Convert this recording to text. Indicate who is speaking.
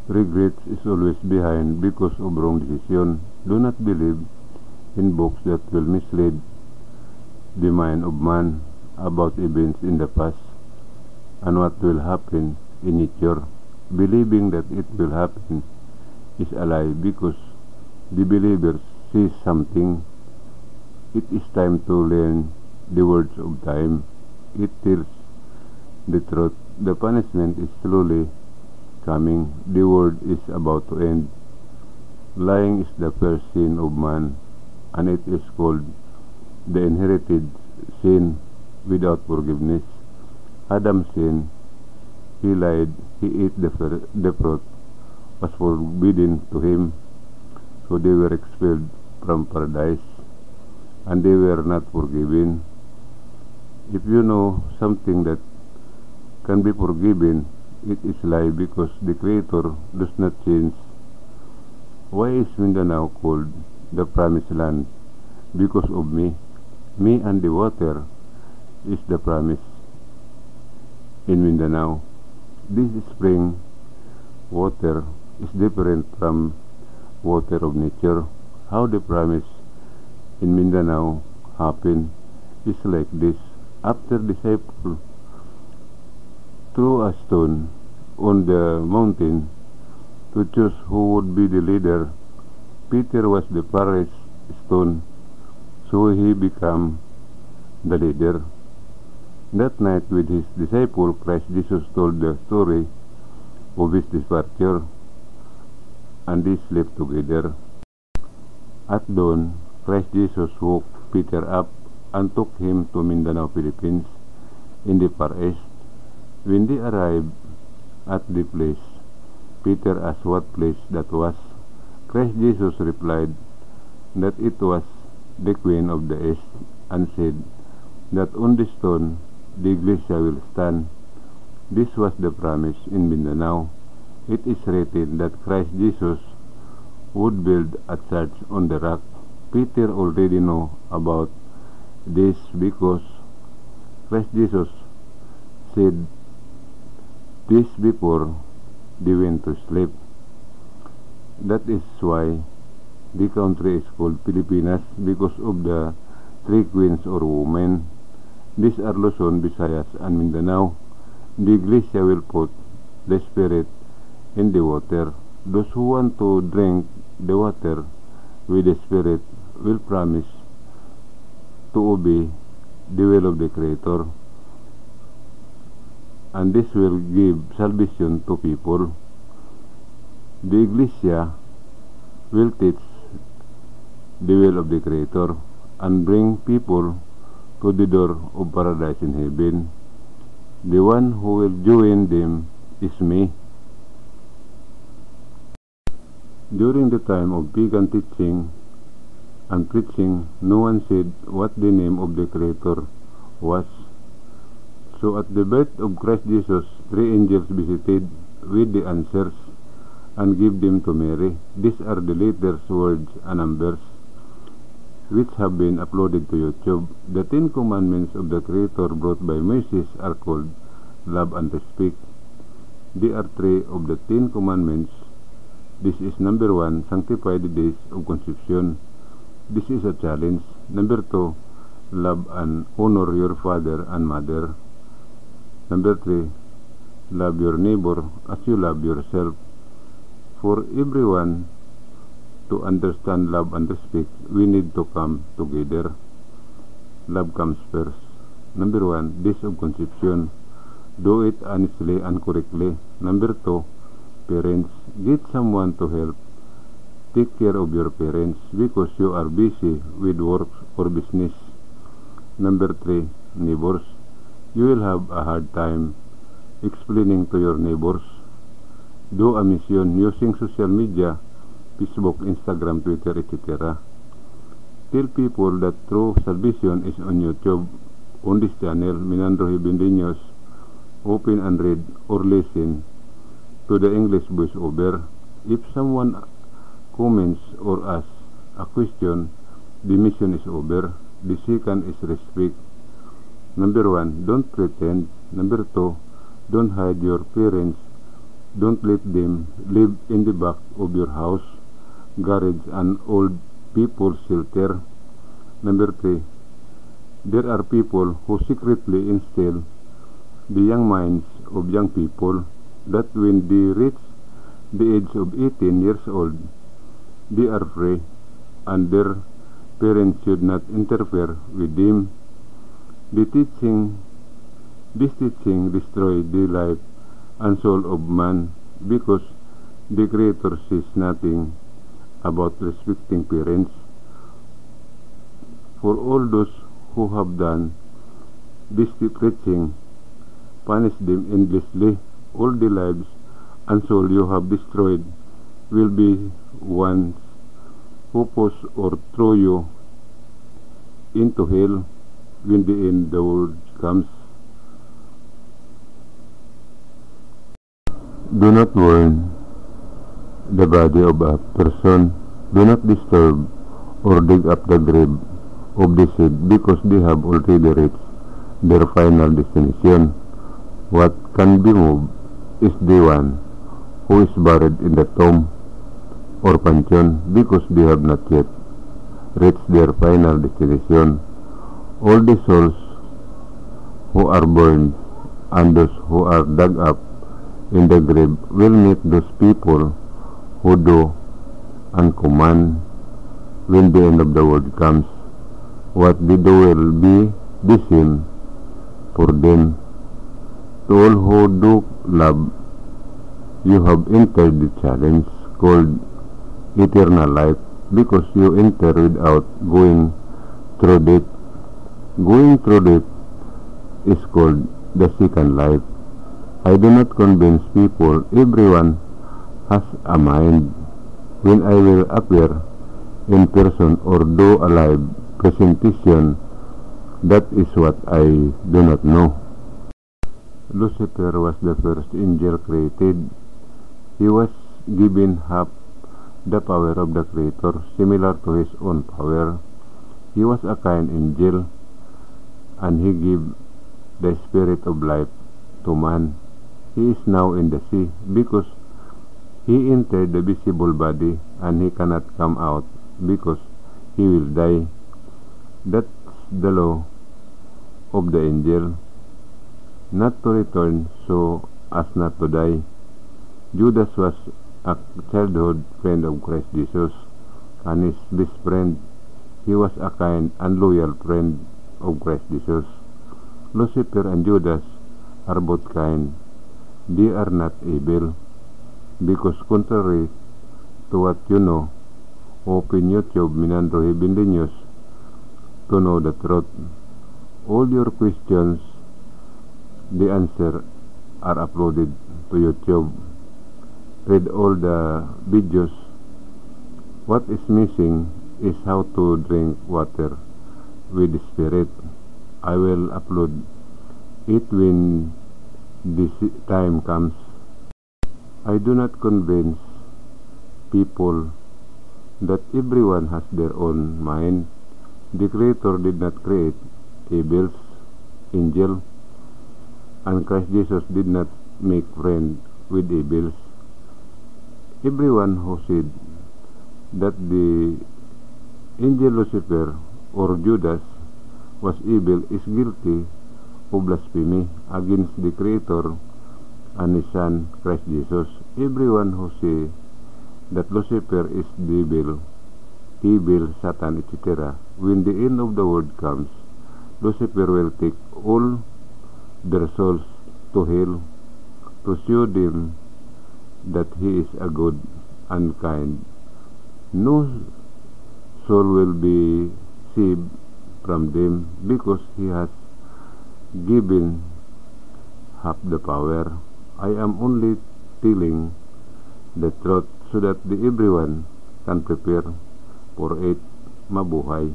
Speaker 1: Regret is always behind because of wrong decision. Do not believe in books that will mislead the mind of man about events in the past and what will happen in future. Believing that it will happen is a lie because the believer sees something. It is time to learn the words of time. It tells the truth. The punishment is slowly coming. The world is about to end. Lying is the first sin of man, and it is called the inherited sin without forgiveness. Adam sinned. He lied. He ate the fruit was forbidden to him. So they were expelled from paradise, and they were not forgiven. If you know something that can be forgiven, it is lie because the Creator does not change. Why is Mindanao called the promised land? Because of me. Me and the water is the promise in Mindanao. This spring water is different from water of nature. How the promise in Mindanao happened is like this. After disciple threw a stone on the mountain to choose who would be the leader, Peter was the first stone, so he became the leader. That night with his disciple, Christ Jesus told the story of his departure, and they slept together. At dawn, Christ Jesus woke Peter up and took him to Mindanao, Philippines, in the Far East. When they arrived at the place, Peter asked what place that was. Christ Jesus replied that it was the Queen of the East, and said that on the stone the Iglesia will stand. This was the promise in Mindanao. It is written that Christ Jesus would build a church on the rock. Peter already know about this because Christ Jesus said this before they went to sleep. That is why the country is called Pilipinas, because of the three queens or women. These are Luzon, Visayas, and Mindanao. The Iglesia will put the Spirit in the water. Those who want to drink the water with the Spirit will promise to obey the will of the Creator, and this will give salvation to people. The Iglesia will teach the will of the Creator and bring people to the door of paradise in heaven. The one who will join them is me. During the time of pagan teaching and preaching, no one said what the name of the Creator was. So at the birth of Christ Jesus, three angels visited with the answers and gave them to Mary. These are the letters, words, and numbers which have been uploaded to YouTube. The 10 commandments of the Creator brought by Moses are called love and respect. There are 3 of the 10 commandments. This is number 1, sanctify the days of conception. This is a challenge. Number 2, love and honor your father and mother. Number 3, love your neighbor as you love yourself. For everyone to understand love and respect, we need to come together. Love comes first. Number 1, days of conception. Do it honestly and correctly. Number 2, parents, get someone to help take care of your parents because you are busy with work or business. Number 3, neighbors, you will have a hard time explaining to your neighbors. Do a mission using social media, Facebook, Instagram, Twitter, etc. Tell people that true salvation is on YouTube. On this channel, Minandro Hibendiños, open and read or listen to the English voiceover. If someone comments or asks a question, the mission is over. The second is respect. Number 1, don't pretend. Number 2, don't hide your parents' Don't let them live in the back of your house, garage, and old people's shelter. Number 3. There are people who secretly instill the young minds of young people that when they reach the age of 18 years old, they are free and their parents should not interfere with them. This teaching destroys the life and soul of man because the Creator says nothing about respecting parents. For all those who have done this preaching, punish them endlessly. All the lives and soul you have destroyed will be ones who push or throw you into hell when the end of the world comes. Do not warn the body of a person. Do not disturb or dig up the grave of the dead because they have already reached their final destination. What can be moved is the one who is buried in the tomb or pantheon because they have not yet reached their final destination. All the souls who are burned and those who are dug up in the grave will meet those people who do and command when the end of the world comes. What they do will be the same for them. To all who do love, you have entered the challenge called eternal life because you enter without going through death. Going through death is called the second life. I do not convince people. Everyone has a mind. When I will appear in person or do a live presentation, that is what I do not know. Lucifer was the first angel created. He was given half the power of the Creator, similar to his own power. He was a kind angel, and he gave the spirit of life to man. He is now in the sea because he entered the visible body and he cannot come out because he will die. That's the law of the angel, not to return so as not to die. Judas was a childhood friend of Christ Jesus and his best friend. He was a kind and loyal friend of Christ Jesus. Lucifer and Judas are both kind. They are not evil, because contrary to what you know, open YouTube Minandro Heavenly News to know the truth. All your questions, the answer are uploaded to YouTube. Read all the videos. What is missing is how to drink water with the Spirit. I will upload it when this time comes. I do not convince people that everyone has their own mind. The Creator did not create evils, angels, and Christ Jesus did not make friends with evils. Everyone who said that the angel Lucifer or Judas was evil is guilty of blasphemy against the Creator and His Son, Christ Jesus. Everyone who says that Lucifer is devil, evil, Satan, etc., when the end of the world comes, Lucifer will take all their souls to hell to show them that he is a good and kind. No soul will be saved from them because he has given half the power. I am only telling the truth so that everyone can prepare for it. Mabuhay.